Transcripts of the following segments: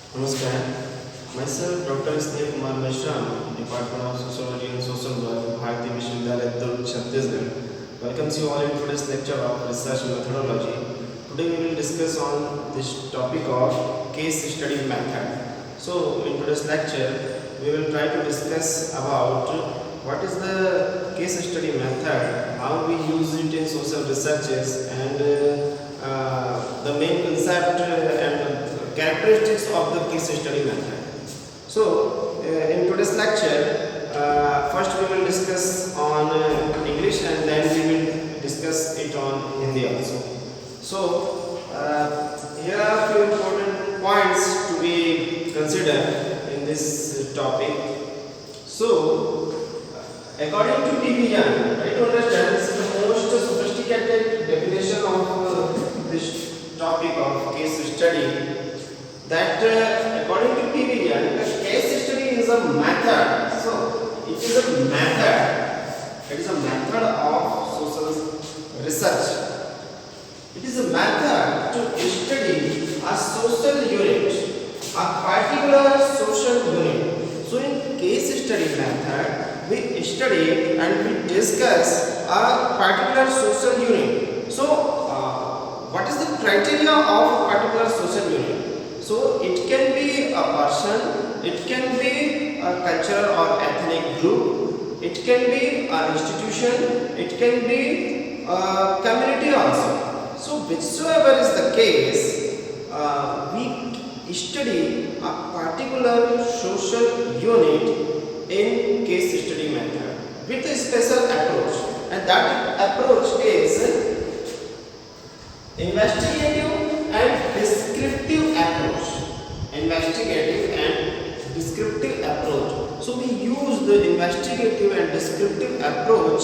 Namaskar. Myself, Dr. Sneh Kumar Meshram, Department of Sociology and Social Work, Bharati Vishwavidyalaya, Durg, Chhattisgarh, welcomes you all in today's lecture of research methodology. Today we will discuss on this topic of case study method. So, in today's lecture, we will try to discuss about what is the case study method, how we use it in social researches, and the main concept and characteristics of the case study method. So, in today's lecture, first we will discuss on English and then we will discuss it on Hindi also. So, here are few important points to be considered in this topic. So, according to P.V. Young, try to understand this is the most sophisticated definition of this topic of case study. That according to P.V. Young, the case study is a method. So, it is a method. It is a method of social research. It is a method to study a social unit, a particular social unit. So, in case study method, we study and we discuss a particular social unit. So, what is the criteria of a particular social unit? So, it can be a person, it can be a cultural or ethnic group, it can be an institution, it can be a community also. So, whichsoever is the case, we study a particular social unit in case study method with a special approach, and that approach is investigative and descriptive approach. Investigative and descriptive approach. So, we use the investigative and descriptive approach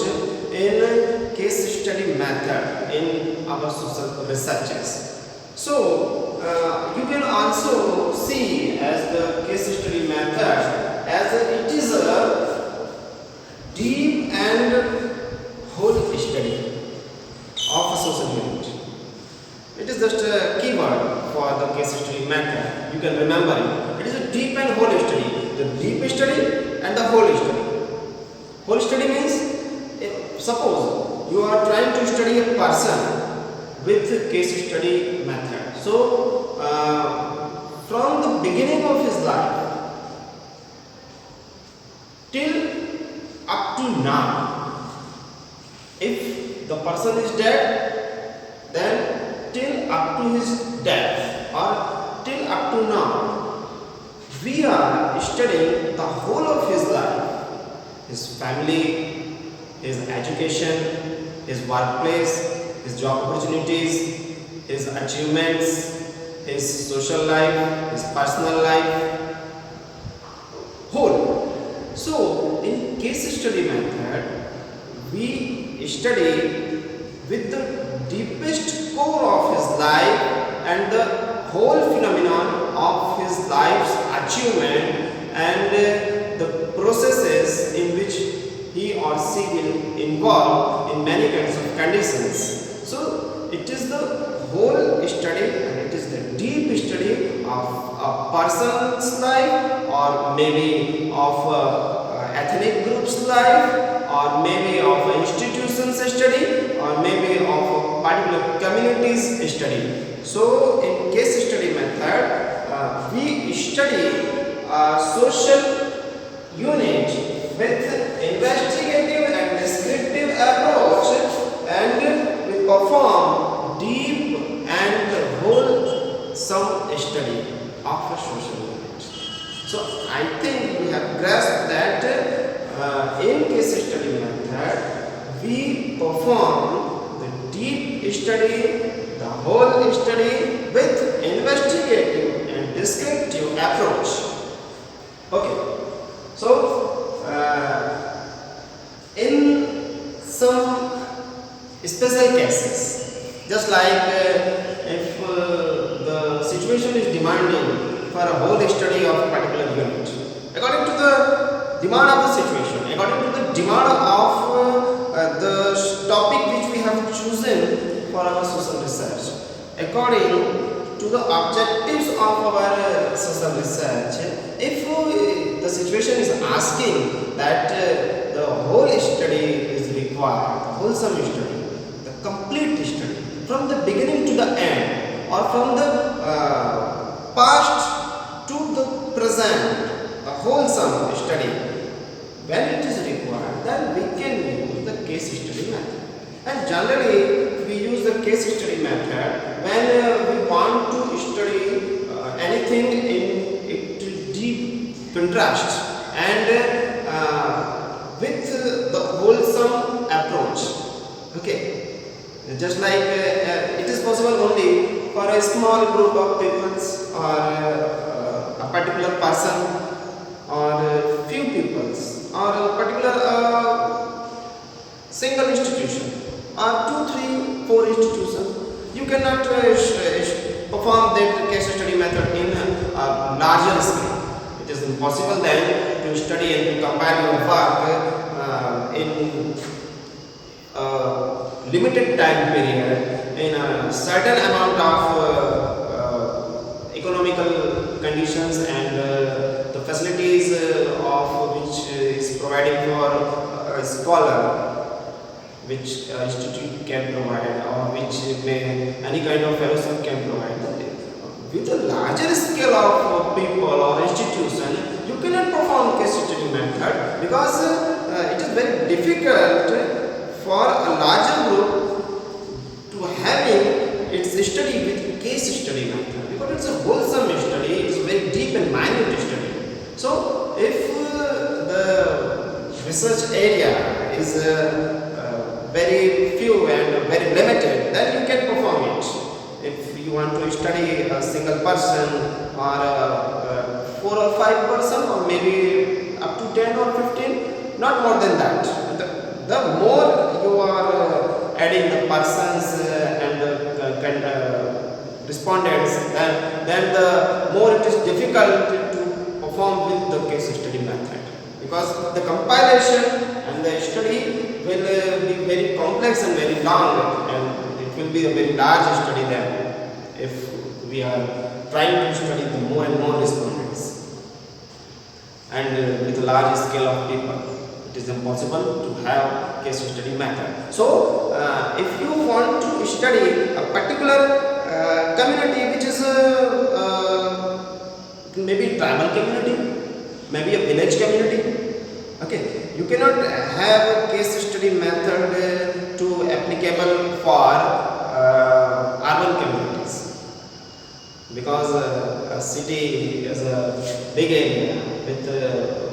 in case study method in our social researches. So, you can also see as the case study method as it is a deep and whole study of a social unit. It is just a keyword for the case study method. You can remember it. It is a deep and whole study. The deep study and the whole study. Whole study means, suppose you are trying to study a person with case study method. So, from the beginning of his life till up to now, if the person is dead, then till up to his death or till up to now, we are studying the whole of his life, his family, his education, his workplace, his job opportunities, his achievements, his social life, his personal life, whole. So, in case study method, we study with the deepest core of his life and the whole phenomenon of his life's achievement and the processes in which he or she will involve in many kinds of conditions. So, it is the whole study and it is the deep study of a person's life or maybe of ethnic group's life or maybe of an institution's study or maybe of a particular community's study. So, in case study method, we study a social unit with investigative and descriptive approach and we perform deep and wholesome study of a social unit. So, I think we have grasped that in case study method, we perform the deep study, the whole study with investigative and descriptive approach. Okay. So, in some special cases, just like if the situation is demanding for a whole study of a particular unit, according to the demand of the situation, according to the demand of the topic which we have chosen for our social research, according to to the objectives of our social research, if the situation is asking that the whole study is required, the wholesome study, the complete study, from the beginning to the end, or from the past to the present, the wholesome study, when it is required, then we can use the case study method. And generally, we use the case study method when we want to study anything in deep interest and with the wholesome approach. Okay, just like it is possible only for a small group of people or a particular person or few peoples or a particular single institution or 2, 3, 4 institutions. You cannot perform that case study method in a larger scale. It is impossible then to study and to compile your work in a limited time period in a certain amount of economical conditions and the facilities of which is providing for a scholar, which institute can provide or which any kind of fellowship can provide. With a larger scale of people or institution, you cannot perform case study method because it is very difficult for a larger group to having its study with case study method, because it's a wholesome study, it's a very deep and minute study. So if the research area is very few and very limited, then you can perform it. If you want to study a single person or 4 or 5 person or maybe up to 10 or 15, not more than that. The more you are adding the persons and respondents, then the more it is difficult to perform with the case study method, because the compilation and the study will be very complex and very long, and it will be a very large study then if we are trying to study the more and more respondents and with a large scale of people. It is impossible to have case study method. So if you want to study a particular community which is maybe tribal community, maybe a village community, okay, you cannot have a case study method to applicable for urban communities, because a city is a big area with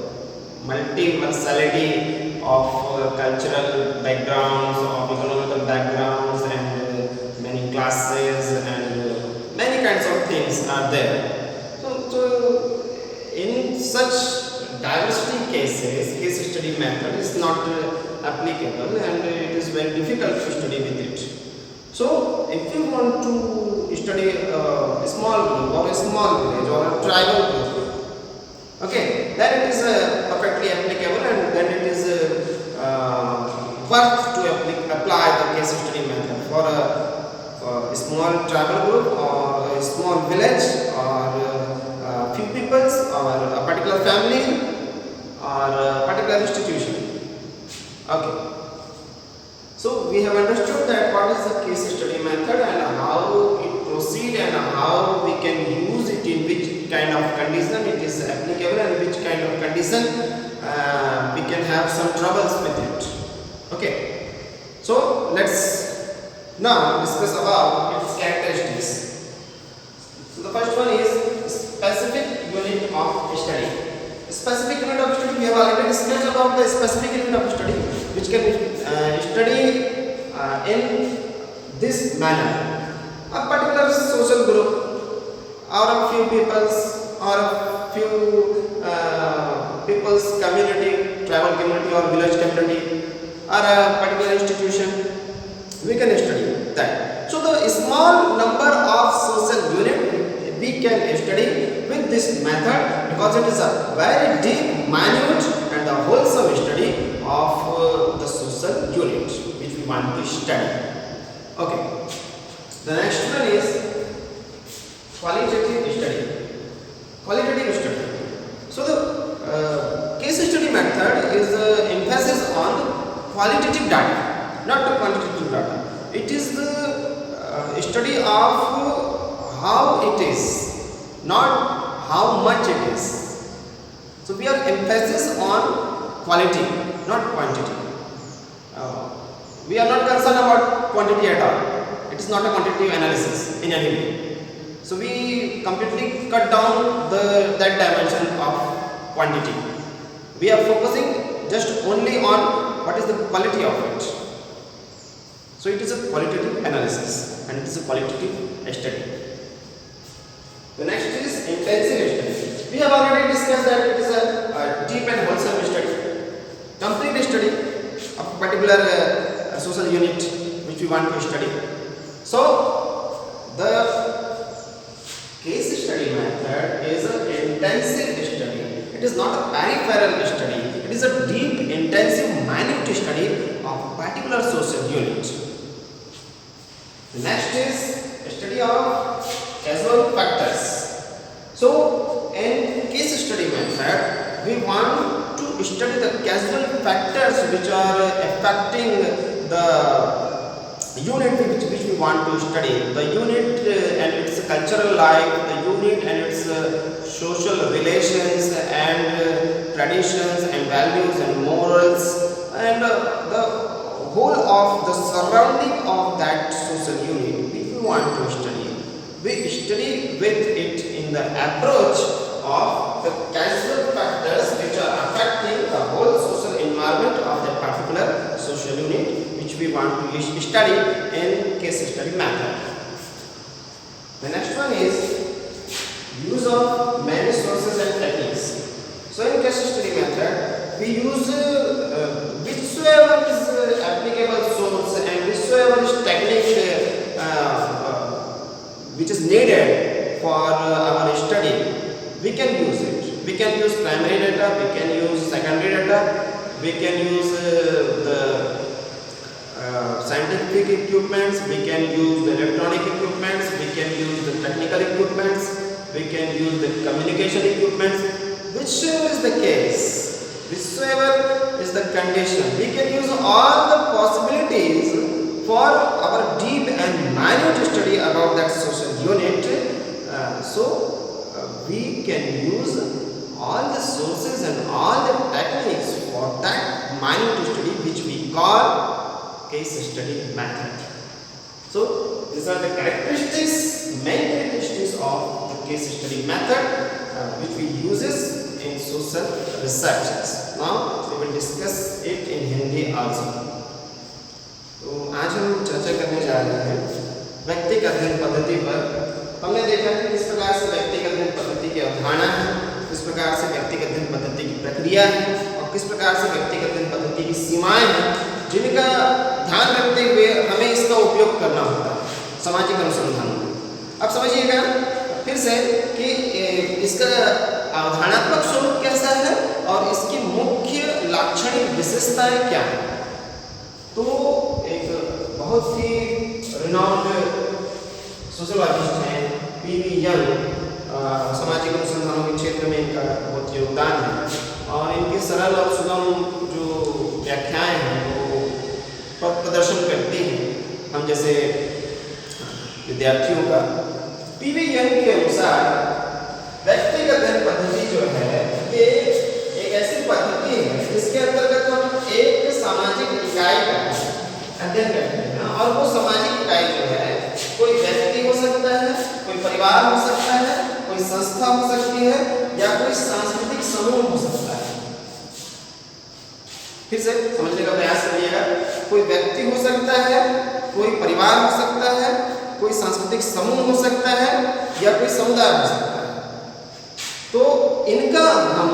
multi-versality of cultural backgrounds, of economical backgrounds, and many classes and many kinds of things are there. So in such diversity cases, case study method is not applicable, and it is very difficult to study with it. So if you want to study a small group or a small village or a tribal group, okay, then it is perfectly applicable, and then it is worth to apply the case study method for a small tribal group or a small village or a few peoples or a particular family or a particular institution. Okay. So we have understood that what is the case study method and how it proceeds and how we can use it, in which kind of condition it is applicable and which kind of condition we can have some troubles with it. Okay. So let's now discuss about its characteristics. So the first one is specific unit of study. Specific unit of study, we have already discussed about the specific unit of study, which can be studied in this manner. A particular social group or a few peoples or a few people's community, tribal community or village community or a particular institution, we can study that. So the small number of social unit we can study with this method, because it is a very deep, minute and a wholesome study of the social unit which we want to study. Okay. The next one is study of how it is, not how much it is. So we are emphasis on quality, not quantity. We are not concerned about quantity at all. It is not a quantitative analysis in any way. So we completely cut down that dimension of quantity. We are focusing just only on what is the quality of it. So it is a qualitative analysis and it is a qualitative study. The next is intensive study. We have already discussed that it is a deep and wholesome study, complete study of a particular social unit which we want to study. So the case study method is an intensive study. It is not a peripheral study. It is a deep, intensive, minute study of a particular social unit. The next is study of causal factors. So in case study method, we want to study the causal factors which are affecting the unit which we want to study. The unit and its cultural life, the unit and its social relations and traditions and values and morals, and the whole of the surrounding of that social unit which we want to study. We study with it in the approach of the causal factors which are affecting the whole social environment of that particular social unit which we want to study in case study method. The next one is use of many sources and techniques. So in case study method, we use whichsoever is applicable source and whichsoever is technique which is needed for our study, we can use it. We can use primary data, we can use secondary data, we can use the scientific equipments, we can use the electronic equipments, we can use the technical equipments, we can use the communication equipments. Whichever is the case, whichever is the condition, we can use all the possibilities for our deep and minute study about that social unit. We can use all the sources and all the techniques for that minute study which we call case study method. So these are the characteristics, main characteristics of the case study method which we uses in social researches. Now we will discuss it in Hindi also. तो आज हम चर्चा करने जा रहे हैं व्यक्तिगत अध्ययन पद्धति पर। हमने देखा कि किस प्रकार से व्यक्तिगत अध्ययन पद्धति की अवधारणा है, किस प्रकार से व्यक्तिगत अध्ययन पद्धति की प्रक्रिया है और किस प्रकार से व्यक्तिगत अध्ययन पद्धति की सीमाएं हैं जिनका ध्यान रखते हुए हमें इसका उपयोग करना होता है सामाजिक अनुसंधान में। अब समझिएगा फिर से कि इसका अवधारणात्मक स्वरूप कैसा है और इसकी मुख्य लाक्षणिक विशेषताएं क्या हैं। तो एक बहुत ही रिनाउंड सोशोलॉजिस्ट हैं पीवी यंग, सामाजिक अनुसंधानों के क्षेत्र में इनका बहुत योगदान है और इनके सरल और सुगम जो व्याख्याएं हैं वो प्रदर्शन करती हैं हम जैसे विद्यार्थियों का। पीवी यंग के अनुसार व्यक्तिगत अध्ययन पद्धति जो है ये एक ऐसी पद्धति है जिसके अंतर्गत हम एक सामाजिक इकाई का अध्ययन करते हैं और वो सामाजिक इकाई जो है कोई व्यक्ति हो सकता है, कोई परिवार हो सकता है, कोई संस्था हो सकती है या कोई सांस्कृतिक समूह हो सकता है। फिर से समझने का प्रयास करिएगा। कोई व्यक्ति हो सकता है, कोई परिवार हो सकता है, कोई सांस्कृतिक समूह हो सकता है या कोई समुदाय हो सकता है। तो इनका हम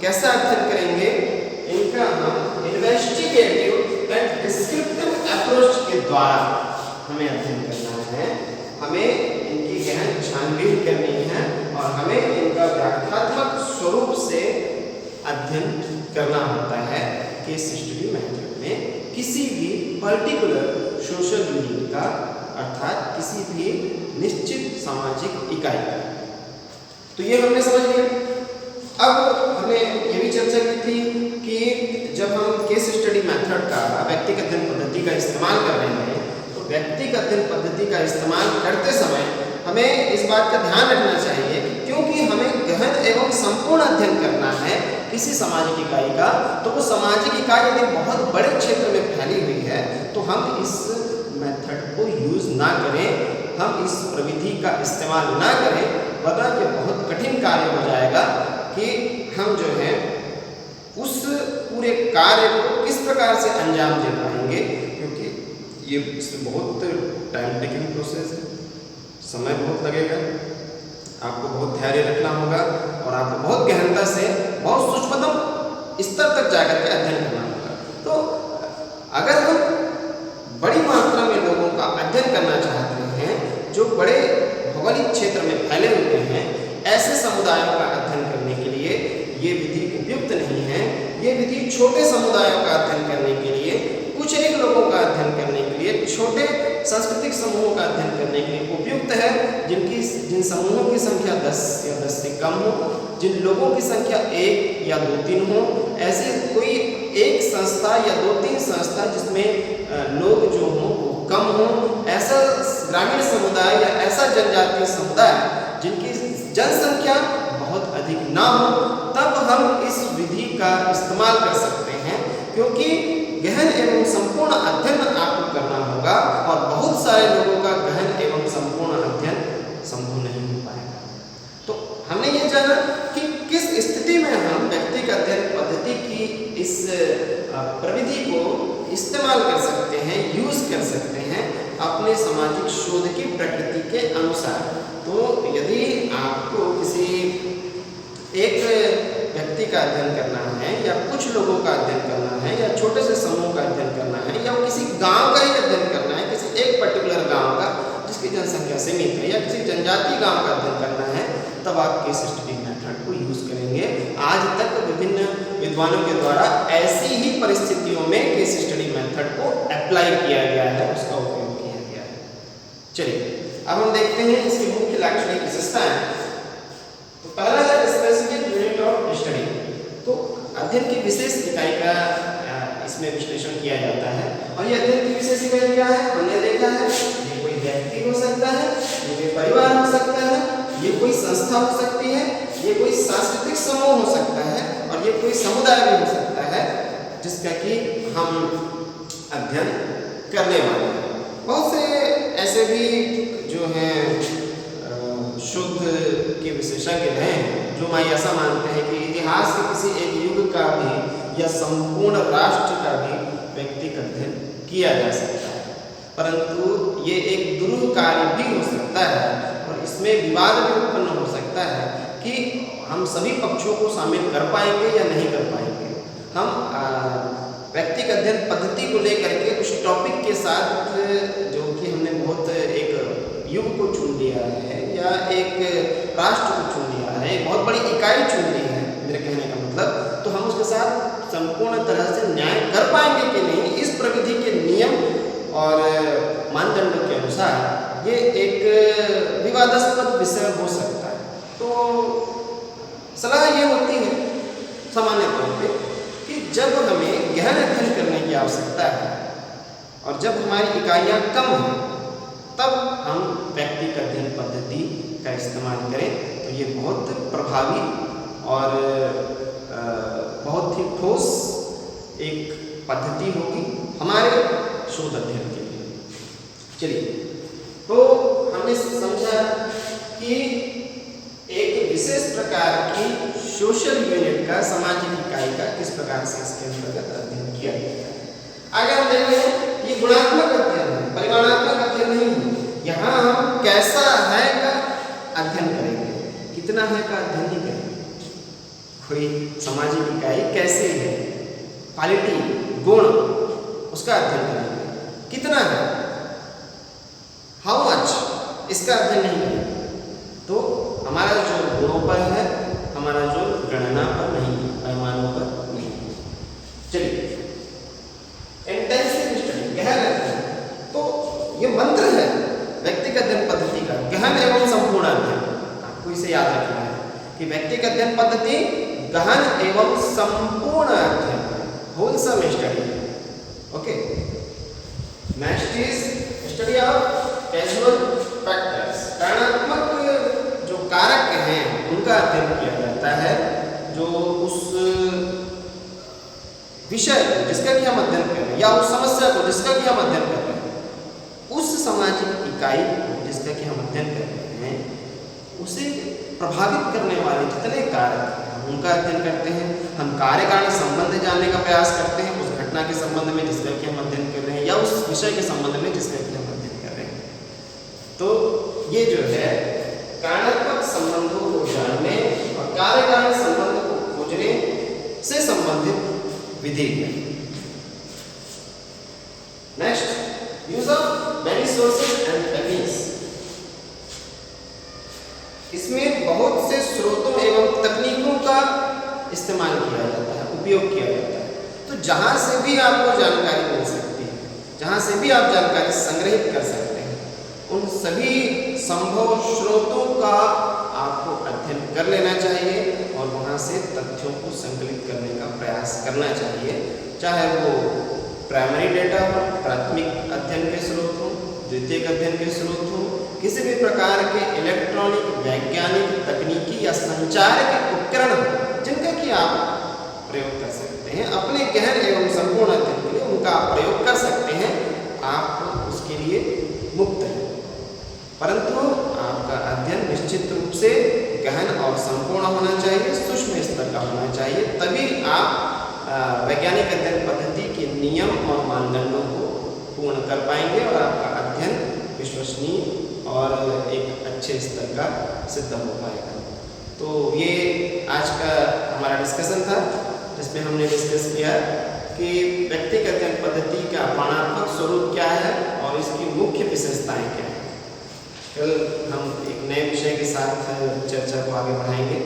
कैसा अध्ययन करेंगे? इनका हम इन्वेस्टिगेटिव एंड डिस्क्रिप्टिव अप्रोच के द्वारा हमें अध्ययन करना है। हमें इनकी गहन छानबीन करनी है और हमें इनका व्याख्यात्मक स्वरूप से अध्ययन करना होता है केस स्टडी मेथड में किसी भी पर्टिकुलर सोशल यूनिट का, अर्थात किसी भी निश्चित सामाजिक इकाई का। तो ये हमने समझ लिया। अब हमने ये भी चर्चा की थी कि जब हम केस स्टडी मेथड का व्यक्तिगत अध्ययन पद्धति का इस्तेमाल कर रहे हैं तो व्यक्तिगत अध्ययन पद्धति का इस्तेमाल करते समय हमें इस बात का ध्यान रखना चाहिए क्योंकि हमें गहन एवं संपूर्ण अध्ययन करना है किसी सामाजिक इकाई का, तो वो सामाजिक इकाई यदि बहुत बड़े क्षेत्र में फैली हुई है तो हम इस मेथड को यूज ना करें, हम इस प्रविधि का इस्तेमाल ना करें, वरना ये बहुत कठिन कार्य हो जाएगा कि हम जो है उस पूरे कार्य को किस प्रकार से अंजाम दे पाएंगे, क्योंकि ये इसमें बहुत टाइम टेकिंग प्रोसेस है, समय बहुत लगेगा, आपको बहुत धैर्य रखना होगा और आपको बहुत गहनता से बहुत सूक्ष्मतम स्तर तक जाकर के अध्ययन करना होगा। तो अगर हम बड़ी मात्रा में लोगों का अध्ययन करना चाहते हैं जो बड़े भौगोलिक क्षेत्र में फैले हुए हैं, ऐसे समुदायों का अध्ययन करने के लिए ये विधि उपयुक्त नहीं है। ये विधि छोटे समुदायों का अध्ययन करने के लिए, कुछ एक लोगों का अध्ययन करने के लिए, छोटे सांस्कृतिक समूहों का अध्ययन करने के लिए उपयुक्त है, जिन समूहों की संख्या 10 या 10 से कम हो, जिन लोगों की संख्या 1 या 2-3 हो, ऐसे कोई एक संस्था या 2-3 संस्था जिसमें लोग जो हों वो कम हो, ऐसा ग्रामीण समुदाय या ऐसा जनजातीय समुदाय जिनकी जनसंख्या बहुत अधिक ना हो, तब हम इस विधि का इस्तेमाल कर सकते हैं, क्योंकि गहन एवं संपूर्ण अध्ययन आपको करना होगा और बहुत सारे लोगों का गहन एवं संपूर्ण अध्ययन संभव नहीं हो पाएगा। तो हमने ये जाना कि किस स्थिति में हम व्यक्तिगत अध्ययन पद्धति की इस प्रविधि को इस्तेमाल कर सकते हैं, यूज कर सकते हैं अपने सामाजिक शोध की प्रकृति के अनुसार। तो यदि आपको किसी एक व्यक्ति का अध्ययन करना है या कुछ लोगों का अध्ययन करना है या छोटे से समूह का अध्ययन करना है या किसी गांव का ही अध्ययन करना है, किसी एक पर्टिकुलर गांव का जिसकी जनसंख्या सीमित है, या किसी जनजातीय गांव का अध्ययन करना है, तब आप केस स्टडी मेथड को यूज करेंगे। आज तक विभिन्न विद्वानों के द्वारा ऐसी ही परिस्थितियों में केस स्टडी मेथड को अप्लाई किया गया है, उसका उपयोग किया गया है। चलिए अब हम देखते हैं इसकी मुख्य लाक्षणिक विशेषताएं। तो पहला है स्पेसिफिक यूनिट ऑफ स्टडी। तो अध्ययन की विशेष इकाई का इसमें विश्लेषण किया जाता है, और ये अध्ययन की विशेष इकाई क्या है हमने देखा है। ये कोई व्यक्ति हो सकता है, ये कोई परिवार हो सकता है, ये कोई संस्था हो सकती है, ये कोई सांस्कृतिक समूह हो सकता है, और ये कोई समुदाय भी हो सकता है जिसका कि हम अध्ययन करने वाले हैं। बहुत से ऐसे भी जो हैं शुद्ध के विशेषज्ञ हैं जो ऐसा मानते हैं कि इतिहास के किसी एक युग का भी या संपूर्ण राष्ट्र का भी व्यक्तिगत अध्ययन किया जा सकता है, परंतु ये एक दुरूह कार्य भी हो सकता है और इसमें विवाद भी उत्पन्न हो सकता है कि हम सभी पक्षों को शामिल कर पाएंगे या नहीं कर पाएंगे। हम व्यक्तिगत अध्ययन पद्धति को लेकर के उस टॉपिक के साथ जो कि हमने बहुत एक युग को चुन लिया है या एक राष्ट्र को चुन लिया है, एक बहुत बड़ी इकाई चुन ली है, मेरे कहने का मतलब, तो हम उसके साथ संपूर्ण तरह से न्याय कर पाएंगे कि नहीं, इस प्रविधि के नियम और मानदंडों के अनुसार ये एक विवादास्पद विषय हो सकता है। तो सलाह ये होती है सामान्य तौर पे कि जब हमें गहन अध्ययन करने की आवश्यकता है और जब हमारी इकाइयाँ कम हैं, तब हम व्यक्तिगत अध्ययन पद्धति का इस्तेमाल करें, तो ये बहुत प्रभावी और बहुत ही ठोस एक पद्धति होगी हमारे शोध अध्ययन के लिए। चलिए, तो हमने समझा कि एक विशेष प्रकार की सोशल यूनिट का, सामाजिक इकाई का किस प्रकार से इसके अंतर्गत अध्ययन किया जाता है। आगे हम देखेंगे ये गुणात्मक अध्ययन है, परिमाणात्मक अध्ययन नहीं है। यहाँ हम कैसा है का अध्ययन करेंगे, कितना है का अध्ययन नहीं करेंगे। कोई सामाजिक इकाई कैसे है, क्वालिटी, गुण, उसका अध्ययन करेंगे। कितना है, हाउ मच, इसका अध्ययन नहीं करेंगे। तो हमारा जो गुणों पर है, हमारा जो गणना पर नहीं है, पैमानों पर नहीं है। चलिए, इंटेंसिव स्टडी, गहन अध्ययन, तो ये मंत्र है व्यक्तिगत अध्ययन पद्धति का, गहन एवं संपूर्ण अध्ययन। आपको इसे याद रखना है कि व्यक्तिगत अध्ययन पद्धति गहन एवं संपूर्ण अध्ययन है, wholesome study. Okay, next is study of causational factors, कारणात्मक जो कारक हैं उनका अध्ययन किया जाता है, जो उस विषय को जिसका कि हम अध्ययन कर रहे हैं या उस समस्या को जिसका कि हम अध्ययन कर रहे हैं, उस सामाजिक इकाई को जिसका कि हम अध्ययन कर रहे हैं, उसे प्रभावित करने वाले जितने कारक हैं उनका अध्ययन करते हैं। हम कार्य कारण संबंध जानने का प्रयास करते हैं उस घटना के संबंध में जिसका कि हम अध्ययन कर रहे हैं या उस विषय के संबंध में जिसका कि हम अध्ययन कर रहे हैं। तो ये जो है कारणात्मक संबंधों को जानने और कार्य कारण संबंध को खोजने से संबंधित विधि है। Next, use of many sources and techniques. इसमें बहुत से स्रोतों एवं तकनीकों का इस्तेमाल किया जाता है, उपयोग किया जाता है। तो जहां से भी आपको जानकारी मिल सकती है, जहां से भी आप जानकारी संग्रहित कर सकते हैं, उन सभी संभव स्रोतों का आपको अध्ययन कर लेना चाहिए और वहां से तथ्यों को संकलित करने का प्रयास करना चाहिए। चाहे वो प्राइमरी डेटा हो, प्राथमिक अध्ययन के स्रोत हो, द्वितीयक अध्ययन के स्रोत हो, किसी भी प्रकार के इलेक्ट्रॉनिक, वैज्ञानिक, तकनीकी या संचार के उपकरण जिनका कि आप प्रयोग कर सकते हैं अपने गहन एवं संपूर्ण अध्ययन के लिए, उनका आप प्रयोग कर सकते हैं। आप उसके लिए मुक्त हैं, परंतु आपका अध्ययन निश्चित रूप से गहन और संपूर्ण होना चाहिए, सूक्ष्म स्तर का होना चाहिए। तभी आप वैज्ञानिक अध्ययन पद्धति के नियम और मानदंडों को पूर्ण कर पाएंगे और आपका अध्ययन विश्वसनीय और एक अच्छे स्तर का सिद्ध हो पाएगा। तो ये आज का हमारा डिस्कशन था, जिसमें हमने डिस्कस किया कि व्यक्तिगत अध्ययन पद्धति का वर्णनात्मक स्वरूप क्या है और इसकी मुख्य विशेषताएं क्या हैं। कल हम एक नए विषय के साथ चर्चा को आगे बढ़ाएंगे।